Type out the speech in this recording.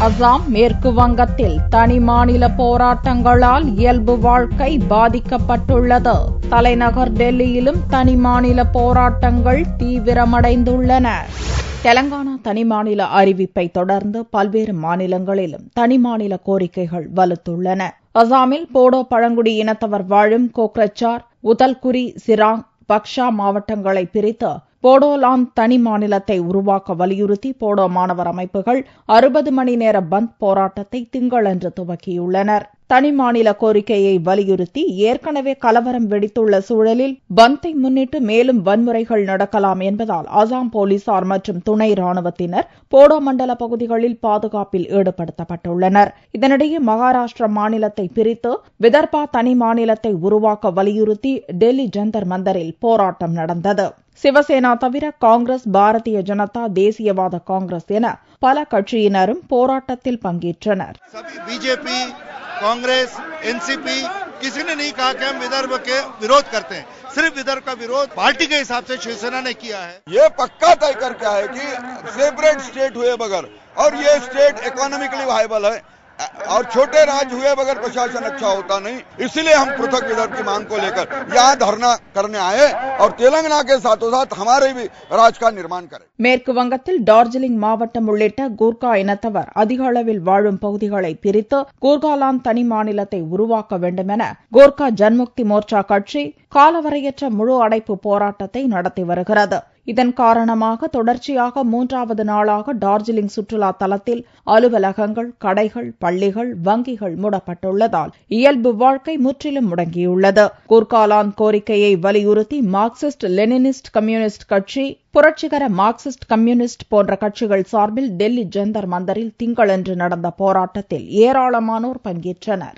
அசாம், மேற்கு வங்கத்தில் தனி மாநில போராட்டங்களால் இயல்பு வாழ்க்கை பாதிக்கப்பட்டுள்ளது. தலைநகர் டெல்லியிலும் தனி மாநில போராட்டங்கள் தீவிரமடைந்துள்ளன. தெலங்கானா தனி மாநில அறிவிப்பை தொடர்ந்து பல்வேறு மாநிலங்களிலும் தனி மாநில கோரிக்கைகள் வலுத்துள்ளன. அசாமில் போடோ பழங்குடி இனத்தவர் வாழும் கோக்ரச்சார், உதல்குரி, சிராங், பக்ஷா மாவட்டங்களை பிரித்து போடோலாந்து தனி மாநிலத்தை உருவாக்க வலியுறுத்தி போடோ மாணவர் அமைப்புகள் 60 மணி நேர பந்த் போராட்டத்தை திங்களன்று துவக்கியுள்ளனர். தனி மாநில கோரிக்கையை வலியுறுத்தி ஏற்கனவே கலவரம் வெடித்துள்ள சூழலில் பந்தை முன்னிட்டு மேலும் வன்முறைகள் நடக்கலாம் என்பதால் அசாம் போலீசார் மற்றும் துணை ராணுவத்தினர் போடோ மண்டல பகுதிகளில் பாதுகாப்பில் ஈடுபடுத்தப்பட்டுள்ளனர். இதனிடையே மகாராஷ்டிரா மாநிலத்தை பிரித்து விதர்பா தனி மாநிலத்தை உருவாக்க வலியுறுத்தி டெல்லி ஜந்தர் மந்தரில் போராட்டம் நடந்தது. சிவசேனா தவிர காங்கிரஸ், பாரதிய ஜனதா, தேசியவாத காங்கிரஸ் என பல கட்சியினரும் போராட்டத்தில் பங்கேற்றனர். बीजेपी, कांग्रेस, एनसीपी किसी ने नहीं कहा कि हम विदर्भ के विरोध करते हैं. सिर्फ विदर्भ का विरोध पार्टी के हिसाब से शिवसेना ने किया है. ये पक्का तय करके है कि सेपरेट स्टेट हुए बगैर और ये स्टेट इकोनॉमिकली वायबल है और छोटे राज्य हुए बगैर प्रशासन अच्छा होता नहीं. इसलिए हम पृथक विदर्भ की मांग को लेकर यहाँ धरना करने आए और तेलंगाना के साथों साथ हमारे भी राज्य का निर्माण करें. மேற்கு வங்கத்தில் டார்ஜிலிங் மாவட்டம் உள்ளிட்ட கூர்கா இனத்தவர் அதிக அளவில் வாழும் பகுதிகளை பிரித்து கூர்காலாந்து தனி மாநிலத்தை உருவாக்க வேண்டும் என கோர்கா ஜன்முக்தி மோர்ச்சா கட்சி காலவரையற்ற முழு அடைப்பு போராட்டத்தை நடத்தி வருகிறது. இதன் காரணமாக தொடர்ச்சியாக 3வது நாளாக டார்ஜிலிங் சுற்றுலா தலத்தில் அலுவலகங்கள், கடைகள், பள்ளிகள், வங்கிகள் மூடப்பட்டுள்ளதால் இயல்பு வாழ்க்கை முற்றிலும் முடங்கியுள்ளது. கூர்காலாந்து கோரிக்கையை வலியுறுத்தி மார்க்சிஸ்ட், லெனினிஸ்ட், கம்யூனிஸ்ட் கட்சி, புரட்சிகர மார்க்சிஸ்ட் கம்யூனிஸ்ட் போன்ற கட்சிகள் சார்பில் டெல்லி ஜந்தர் மந்தரில் திங்களன்று நடந்த போராட்டத்தில் ஏராளமானோர் பங்கேற்றனர்.